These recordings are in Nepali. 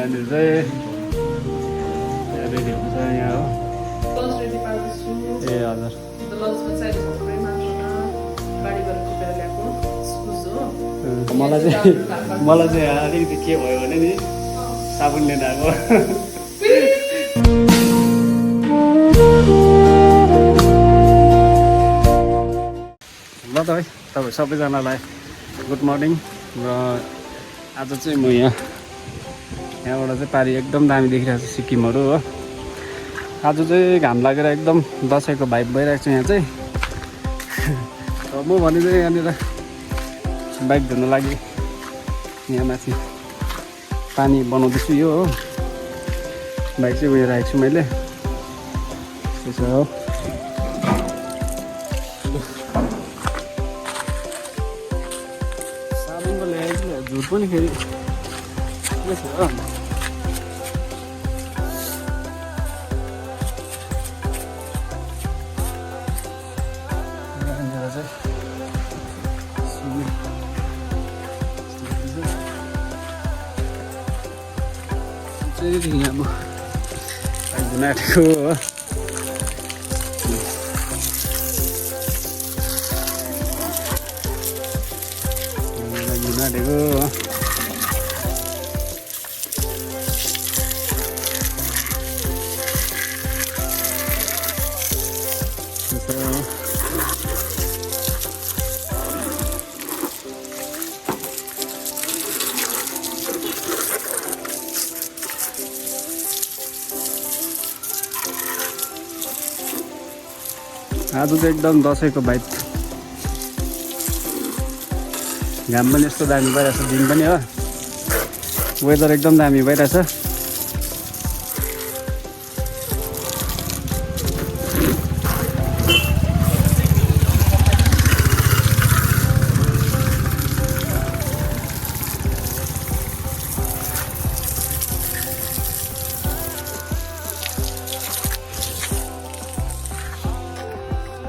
यहाँनिर चाहिँ रेडी हुन्छ यहाँ हो ए हजुर मलाई चाहिँ अलिकति के भयो भने नि साबुन लिएर आएको ल त है तपाईँ सबैजनालाई गुड मर्निङ र आज चाहिँ म यहाँबाट चाहिँ पारि एकदम दामी देखिरहेको छ सिक्किमहरू हो। आज चाहिँ घाम लागेर एकदम दसैँको भाइब भइरहेको छ यहाँ चाहिँ र म भने चाहिँ यहाँनिर बाइक धुन लागि यहाँ माथि पानी बनाउँदैछु यो हो। बाइक चाहिँ उयो राखेको छु मैले त्यसो हो। साबुनको ल्याएछु झुट पनि फेरि के छ हो। यहाँ म धुन आँटेको हो। धुन आँटेको हो। आज चाहिँ एकदम दसैँको भाइब। घाम पनि यस्तो दामी भइरहेछ दिन पनि हो। वेदर एकदम दामी भइरहेछ।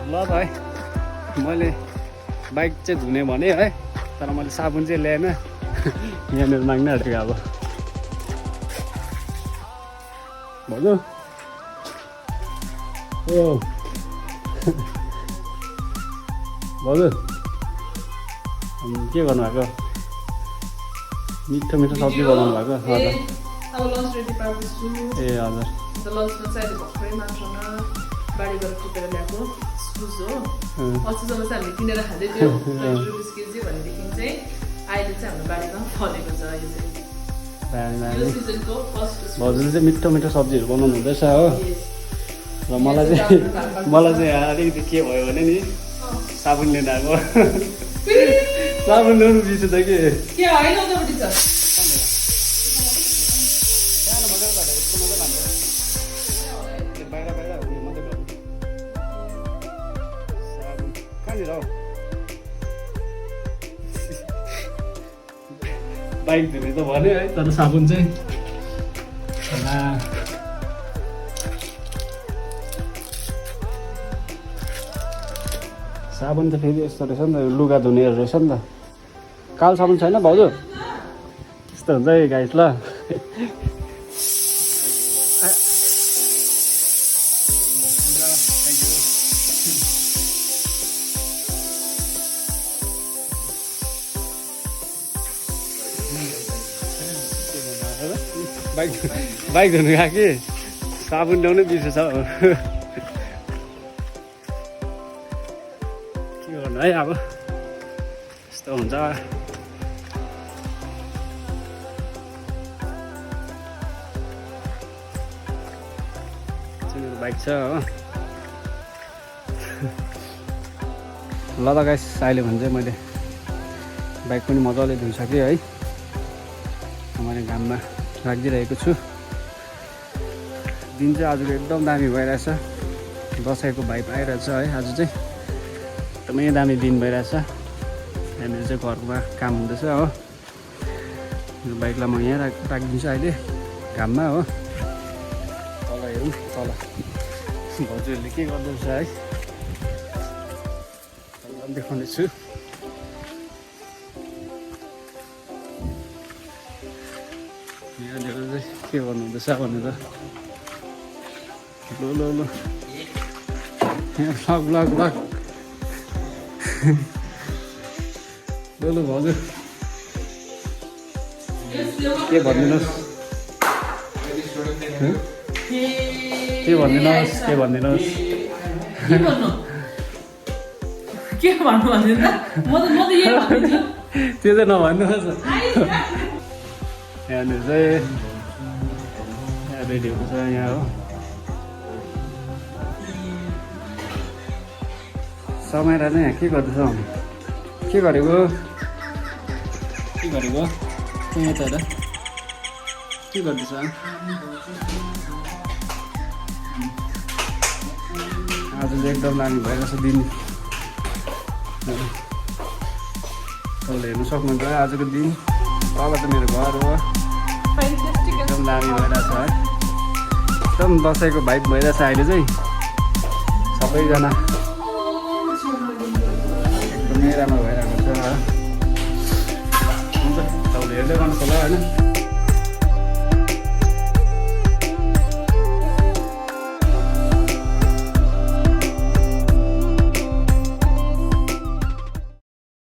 ल त है मैले बाइक चाहिँ धुने भने है तर मैले साबुन चाहिँ ल्याएन यहाँनिर माग्न आँटेको अब भन्नु ओ भन्नु के गर्नुभएको मिठो मिठो सब्जी बनाउनु भएको हजुर ए हजुर बारीबाट टिपेर ल्याएको इस्कुस हो। अस्तिसम्म चाहिँ हामीले किनेर खाँदै थियो 20 रुपिस केजी भनेदेखि चाहिँ अहिले चाहिँ हाम्रो बारीमा फलेको छ। यो सिजनको फर्स्ट हजुरले चाहिँ मिठो मिठो सब्जीहरू बनाउनु हुँदैछ हो। र मलाई चाहिँ अलिकति के भयो भने नि साबुन लिएर आएको साबुन ल्याउनु बिर्छु त के होइन उतापट्टि छ बाइक धुने त भन्यो है तर साबुन चाहिँ साबुन त फेरि यस्तो रहेछ नि त लुगा धुनेहरू रहेछ नि त। कालो साबुन छैन भाउजू यस्तो हुन्छ है गाइस ल। बाइक धुनु गएको कि साबुन ल्याउनै बिर्सेछ के गर्नु है अब यस्तो हुन्छ। मेरो बाइक छ हो। ल त गाइस अहिले भने चाहिँ मैले बाइक पनि मजाले धुइसकेँ है। मैले घाममा राखिदिइरहेको छु। दिन चाहिँ आजको एकदम दामी भइरहेछ। दसैँको भाइब आइरहेछ है। आज चाहिँ एकदमै दामी दिन भइरहेछ। यहाँनिर चाहिँ घरमा काम हुँदैछ हो। यो बाइकलाई म यहाँ राखिदिन्छु अहिले घाममा हो। तल हेरौँ तल भाउजूहरूले के गर्दैछ है देखाउनेछु। यहाँनिर दाजुहरू चाहिँ के गर्नुहुँदैछ भनेर लो लो लो यहाँ ब्लग ब्लग लो लो भाउजू के भनिदिनुहोस् के भनिदिनुहोस् के भनिदिनुहोस् के भन्नु भन्दैन म त यही भन्छु त्यो चाहिँ नभन्नुहोस् यहाँनिर चाहिँ यहाँ रेडी हुन्छ यहाँ हो समयरा चाहिँ यहाँ के गर्दैछ के गरेको त्यहाँ त के गर्दैछ आज चाहिँ एकदम दामी भइरहेछ दिन तपाईँले हेर्नु सक्नुहुन्छ आजको दिन तल त मेरो घर हो एकदम दामी भइरहेछ है एकदम दसैँको भाइब भइरहेछ अहिले चाहिँ सबैजना एकदमै राम्रो भइरहेको छ हुन्छ तपाईँले हेर्दै गर्नुहोस् होला होइन